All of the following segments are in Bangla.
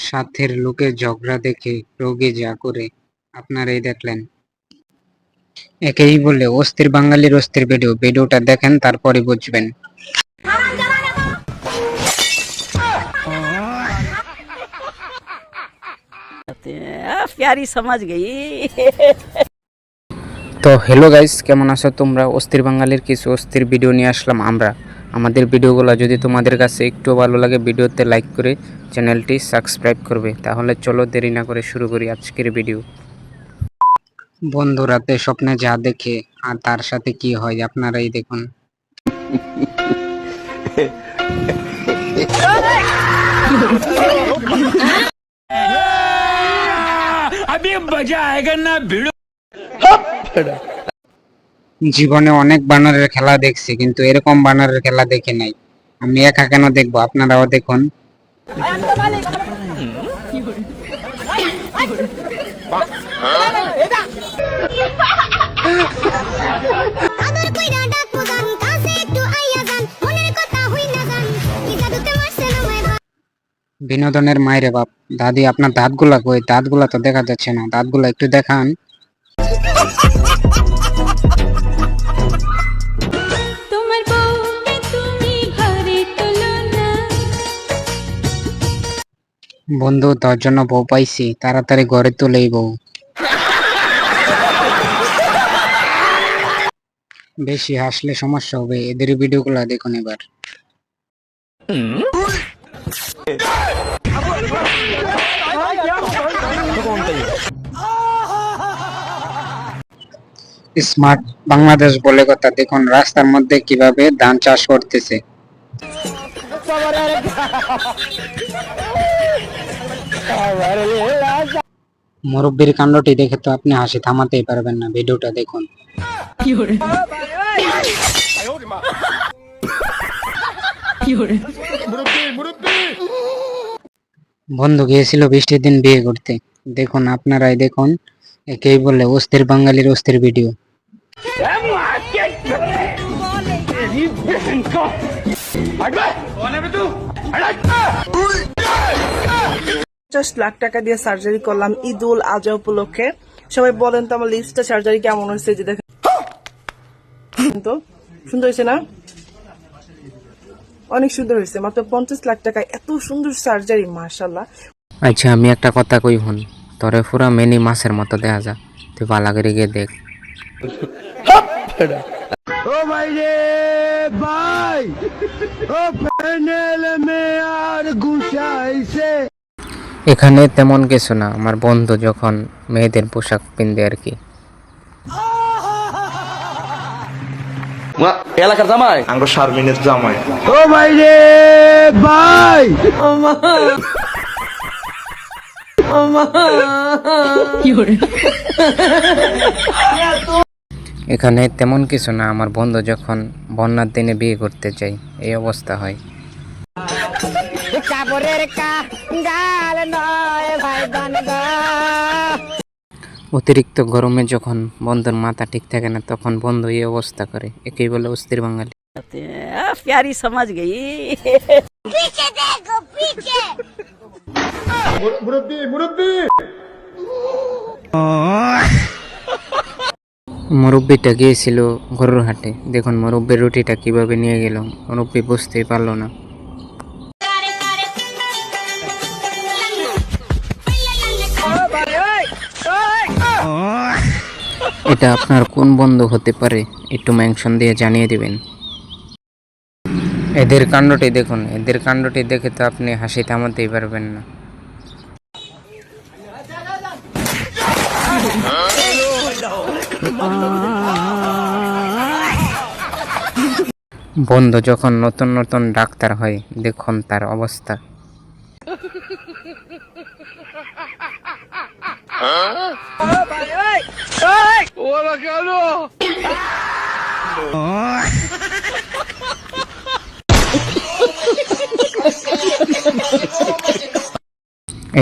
সাথের লোকের ঝগড়া দেখে রোগী যা করে আপনারাই দেখলেন। একেই বলে অস্থির বাঙালির অস্থির ভিডিওটা দেখেন, তারপরে বুঝবেন। प्यारी समझ गई। তো হ্যালো গাইস, কেমন আছো তোমরা? অস্থির বাঙালির কিছু অস্থির ভিডিও নিয়ে আসলাম আমরা। আমাদের ভিডিওগুলো যদি তোমাদের কাছে একটু ভালো লাগে, ভিডিওতে লাইক করে চ্যানেলটি সাবস্ক্রাইব করবে। তাহলে চলো দেরি না করে শুরু করি আজকের ভিডিও। বন্ধু রাতে স্বপ্নে যা দেখে আর তার সাথে কি হয় আপনারাই দেখুন। अभी मजा आएगा ना भिड़ो। জীবনে অনেক বানরের খেলা দেখছি, কিন্তু এরকম বানরের খেলা দেখি নাই। আমি একা কেন দেখবো? আপনারাও দেখুন। বিনোদনের মায়েরে বাপ। দাদি, আপনার দাঁতগুলা কই? দাঁতগুলা তো দেখা যাচ্ছে না, দাঁতগুলা একটু দেখান। বন্ধু, তোর জন্য বউ পাইছি, তাড়াতাড়ি ঘরে তুলেই বউ। বেশি হাসলে সমস্যা হবে, এদের ভিডিওগুলো দেখুন এবার। স্মার্ট বাংলাদেশ বলে কথা, দেখুন রাস্তার মধ্যে কিভাবে ধান চাষ করতেছে। মুরব্বির কাণ্ডটি দেখে তো আপনি হাসি থামাতেই পারবেন না, ভিডিওটা দেখুন। বন্ধু গিয়েছিল বৃষ্টির দিন বিয়ে করতে, দেখুন আপনারাই দেখুন। একেই বলে অস্থির বাঙালির অস্থির ভিডিও। 50 লাখ টাকা দিয়ে সার্জারি করলাম ঈদুল আজহা উপলক্ষে। সবাই বলেন তো আমার লিপসটা সার্জারি কেমন হয়েছে? যে দেখেন তো সুন্দর হয়েছে না? অনেক সুন্দর হয়েছে। মাত্র 50 লাখ টাকায় এত সুন্দর সার্জারি, মাশাআল্লাহ। আচ্ছা, আমি একটা কথা কই হন, তোরে পুরা মেনি মাছের মতো দেখা যা, তুই পালা করে গিয়ে দেখ। ओ भाई रे भाई, ओ पैनल में यार घुसाइसे। এখানে তেমন কিছু না, আমার বন্ধু যখন মেয়েদের পোশাক পিনবে আর কি। এলাকার জামাই আঙ্গ শারমিনের জামাই। ओ भाई रे भाई, এখানে তেমন কিছু না, আমার বন্ধু যখন বন্যার দিনে বিয়ে করতে যাই এই অবস্থা হয়। অতিরিক্ত গরমে যখন বন্ধুর মাথা ঠিক থাকে না, তখন বন্ধু এই অবস্থা করে। একেই বলে অস্থির বাঙালি। प्यारी समझ गई। पीछे देखो पीछे। मुरब्बी मुरब्बी। মুরব্বিটা গিয়েছিল গরুর হাটে, দেখুন মুরব্বির রুটিটা কিভাবে নিয়ে গেল, মুরব্বি বুঝতেই পারলো না। এটা আপনার কোন বন্ধু হতে পারে? একটু মেনশন দিয়ে জানিয়ে দিবেন। এদের কাণ্ডটি দেখুন, এদের কাণ্ডটি দেখে তো আপনি হাসি থামাতেই পারবেন না। বন্ধু যখন নতুন নতুন ডাক্তার হয়, দেখুন তার অবস্থা।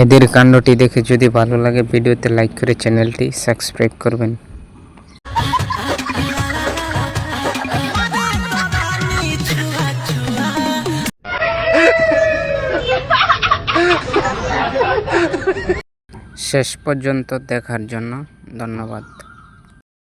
এদের কাণ্ডটি দেখে যদি ভালো লাগে, ভিডিওতে লাইক করে চ্যানেলটি সাবস্ক্রাইব করবেন। শেষ পর্যন্ত দেখার জন্য ধন্যবাদ।